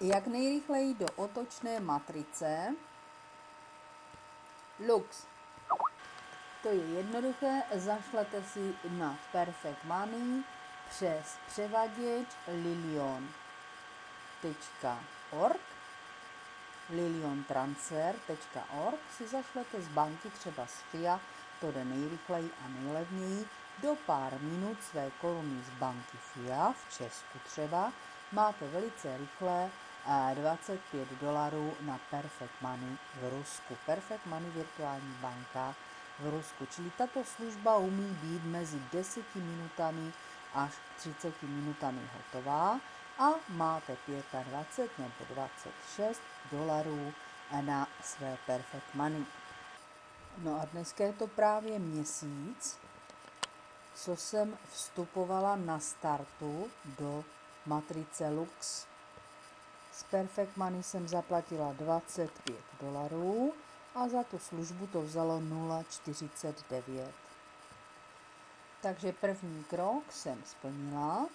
Jak nejrychleji do otočné matrice Lux. To je jednoduché, zašlete si na Perfect Money přes převaděč liliontransfer.org liliontransfer.org si zašlete z banky, třeba z FIA, to jde nejrychleji a nejlevněji, do pár minut své koruny z banky FIA v Česku třeba, máte velice rychle $25 na Perfect Money v Rusku. Perfect Money virtuální banka v Rusku, čili tato služba umí být mezi 10 minutami až 30 minutami hotová a máte 25 nebo $26 na své Perfect Money. No a dneska je to právě měsíc, co jsem vstupovala na startu do matrice Lux. Z Perfect Money jsem zaplatila $25 a za tu službu to vzalo 0,49. Takže první krok jsem splnila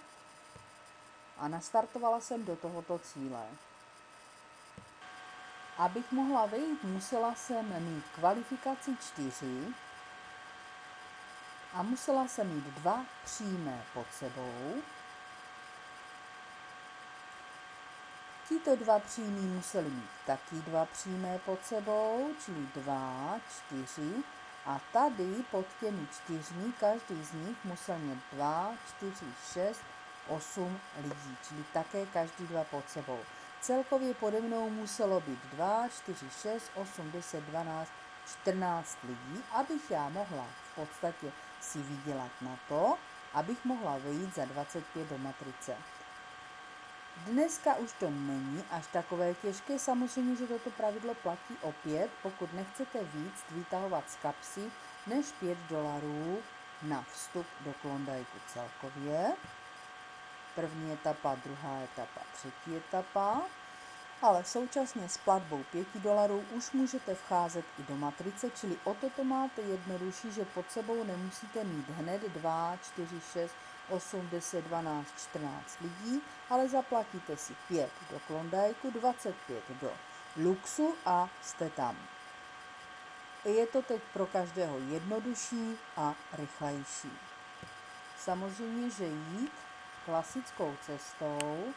a nastartovala jsem do tohoto cíle. Abych mohla vejít, musela jsem mít kvalifikaci 4 a musela jsem mít 2 přímé pod sebou. Tito 2 přímí museli mít taky 2 přímé pod sebou, čili 2, 4. A tady pod těmi 4 každý z nich musel mít 2, 4, 6, 8 lidí, čili také každý 2 pod sebou. Celkově pode mnou muselo být 2, 4, 6, 8, 10, 12, 14 lidí, abych já mohla v podstatě si vydělat na to, abych mohla vejít za 25 do matrice. Dneska už to není až takové těžké, samozřejmě, že toto pravidlo platí opět, pokud nechcete víc vytahovat z kapsy než $5 na vstup do Klondajku celkově. První etapa, druhá etapa, třetí etapa. Ale současně s platbou $5 už můžete vcházet i do matrice, čili o toto máte jednodušší, že pod sebou nemusíte mít hned 2, 4, 6, 8, 10, 12, 14 lidí, ale zaplatíte si 5 do Klondajku, 25 do Luxu a jste tam. Je to teď pro každého jednodušší a rychlejší. Samozřejmě, že jít klasickou cestou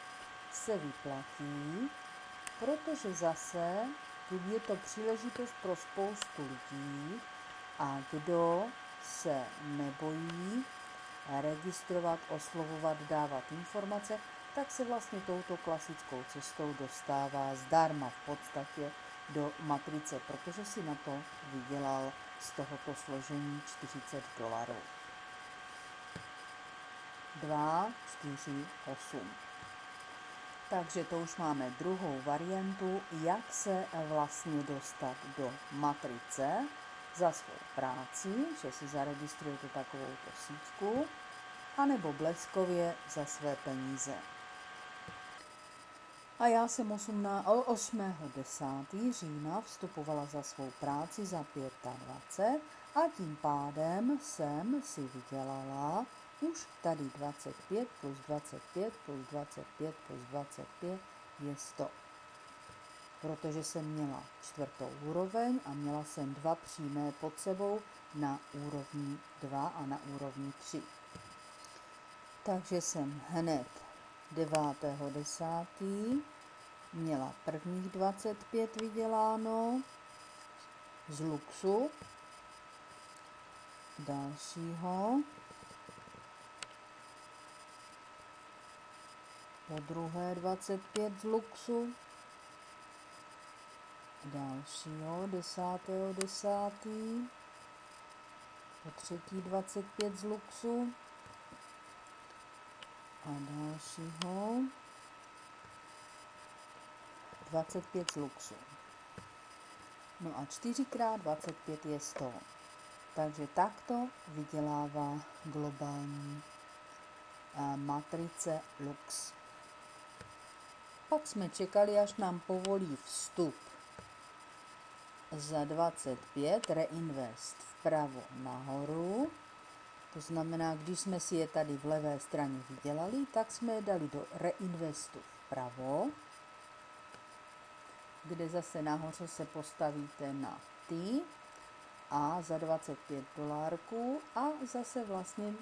se vyplatí, protože zase je to příležitost pro spoustu lidí a kdo se nebojí registrovat, oslovovat, dávat informace, tak se vlastně touto klasickou cestou dostává zdarma v podstatě do matrice, protože si na to vydělal z tohoto složení $40. 2, 4, 8. Takže to už máme druhou variantu, jak se vlastně dostat do matrice za svou práci, že si zaregistrujete takovouto síťku, anebo bleskově za své peníze. A já jsem 8.10. října vstupovala za svou práci za 25 a tím pádem jsem si vydělala už tady 25 plus 25 plus 25 plus 25 je 100. Protože jsem měla 4. úroveň a měla jsem 2 přímé pod sebou na úrovni 2 a na úrovni 3. Takže jsem hned 9.10. měla prvních 25 vyděláno z Luxu, dalšího, po druhé 25 z Luxu, dalšího 10.10. po třetí 25 z Luxu a dalšího 25 z Luxu. No a 4x25 je 100. Takže takto vydělává globální matrice Lux. Pak jsme čekali, až nám povolí vstup za 25, reinvest vpravo nahoru. To znamená, když jsme si je tady v levé straně vydělali, tak jsme je dali do reinvestu vpravo. kde zase nahoře se postavíte na ty a za $25 a zase vlastně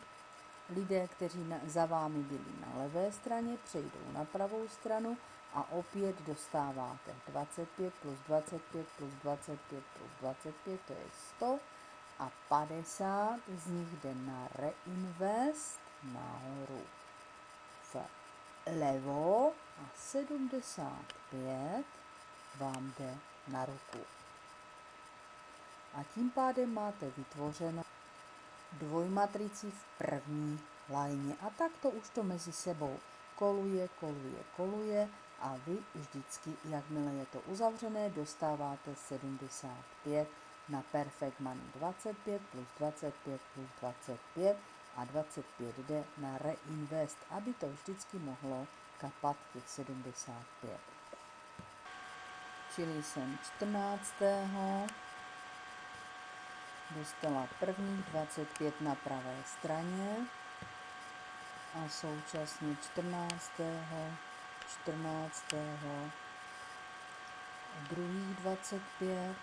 lidé, kteří za vámi byli na levé straně, přejdou na pravou stranu a opět dostáváte 25 plus 25 plus 25 plus 25, to je 100 a 50 z nich jde na reinvest nahoru vlevo a 75 vám jde na ruku. A tím pádem máte vytvořeno dvojmatrici v první lajně. A tak to už to mezi sebou koluje a vy vždycky, jakmile je to uzavřené, dostáváte 75 na Perfect Money. 25 plus 25 plus 25 a 25 jde na reinvest, aby to vždycky mohlo kapat těch 75. Čili jsem 14. dostala prvních 25 na pravé straně a současně 14. druhých 25,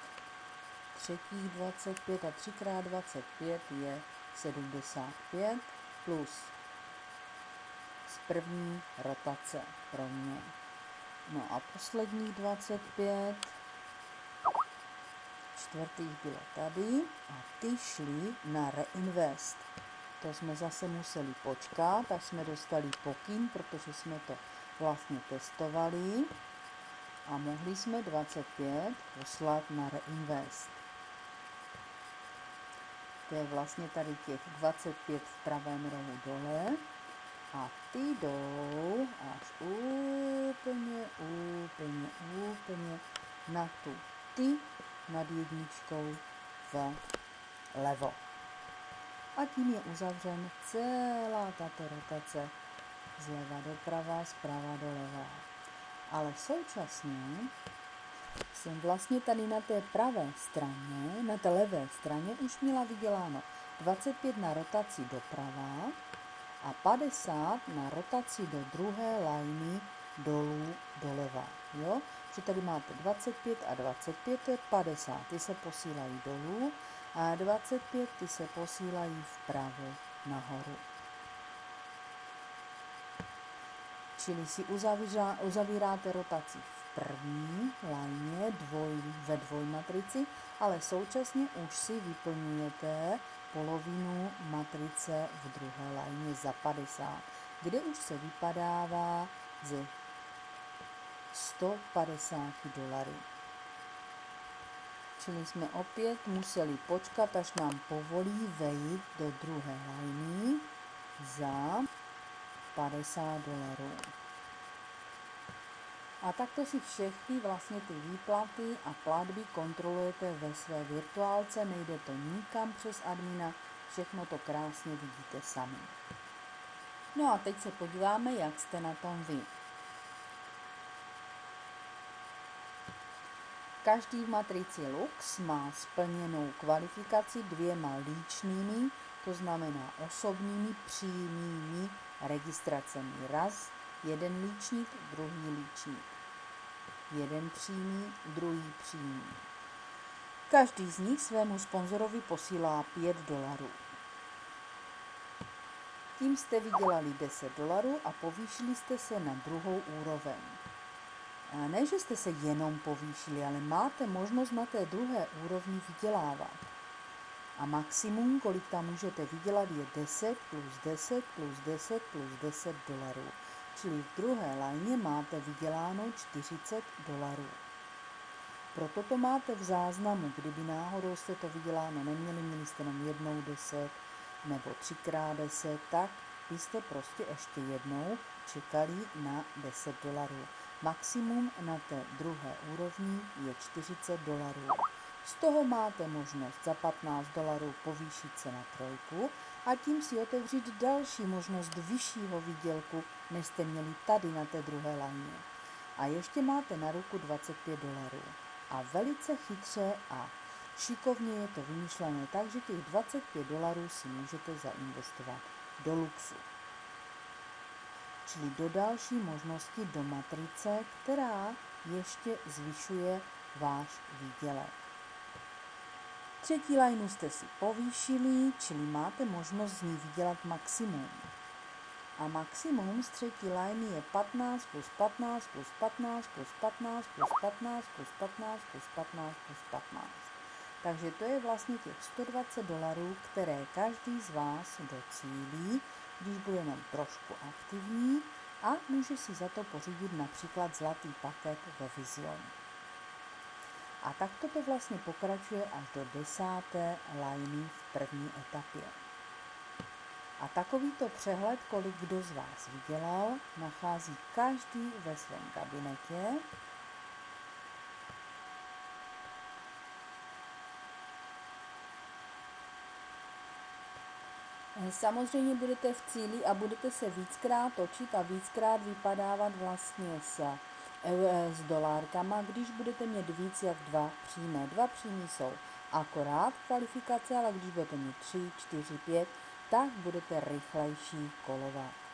třetích 25 a 3x25 je 75 plus z první rotace pro mě. No a posledních 25 čtvrtých bylo tady a ty šly na reinvest. To jsme zase museli počkat, až jsme dostali pokyn, protože jsme to vlastně testovali a mohli jsme 25 poslat na reinvest. To je vlastně tady těch 25 v pravém rohu dole a ty jdou až úplně na tu ty nad jedničkou vlevo. A tím je uzavřen celá tato rotace zleva doprava, zprava doleva. Ale současně jsem vlastně tady na té pravé straně, na té levé straně už měla vyděláno 25 na rotaci doprava a 50 na rotaci do druhé lajny dolů doleva. Jo? Že tady máte 25 a 25, to je 50, ty se posílají dolů a 25 ty se posílají vpravo nahoru. Čili si uzavíráte rotaci v první lajně ve dvojmatrici, ale současně už si vyplňujete polovinu matrice v druhé lajně za 50, kde už se vypadává ze $150. Čili jsme opět museli počkat, až nám povolí vejít do druhé lajny za $50. A takto si všechny vlastně ty výplaty a platby kontrolujete ve své virtuálce, nejde to nikam přes admina, všechno to krásně vidíte sami. No a teď se podíváme, jak jste na tom vy. Každý v matrici Lux má splněnou kvalifikaci 2 líčnými, to znamená osobními přímými registracemi. Raz, jeden líčník, druhý líčník. Jeden přímý, druhý přímý. Každý z nich svému sponzorovi posílá $5. Tím jste vydělali $10 a povýšili jste se na druhou úroveň. Ne, že jste se jenom povýšili, ale máte možnost na té druhé úrovni vydělávat. A maximum, kolik tam můžete vydělat, je 10 plus 10 plus 10 plus $10. Čili v druhé lajně máte vyděláno $40. Proto to máte v záznamu, kdyby náhodou jste to vyděláno neměli, měli jste jenom jednou 10 nebo 3x10, tak byste prostě ještě jednou čekali na $10. Maximum na té druhé úrovni je $40. Z toho máte možnost za $15 povýšit se na 3 a tím si otevřít další možnost vyššího výdělku, než jste měli tady na té druhé lajně. A ještě máte na ruku $25. A velice chytře a šikovně je to vymyšlené tak, že těch $25 si můžete zainvestovat do Luxu. čili do další možnosti do matrice, která ještě zvyšuje váš výdělek. Třetí lajnu jste si povýšili, čili máte možnost z ní vydělat maximum. A maximum z třetí lajny je 15 plus 15 plus 15 plus 15 plus 15 plus 15 plus 15 plus 15. Takže to je vlastně těch $120, které každý z vás docílí, když bude jenom trošku aktivní a může si za to pořídit například zlatý paket ve Vizionu. A takto to vlastně pokračuje až do 10. lajny v první etapě. A takovýto přehled, kolik kdo z vás vydělal, nachází každý ve svém kabinetě. Samozřejmě budete v cíli a budete se víckrát točit a víckrát vypadávat vlastně s dolárkama, když budete mít víc jak 2 příjmy. 2 příjmy jsou akorát kvalifikace, ale když budete mít 3, 4, 5, tak budete rychlejší kolovat.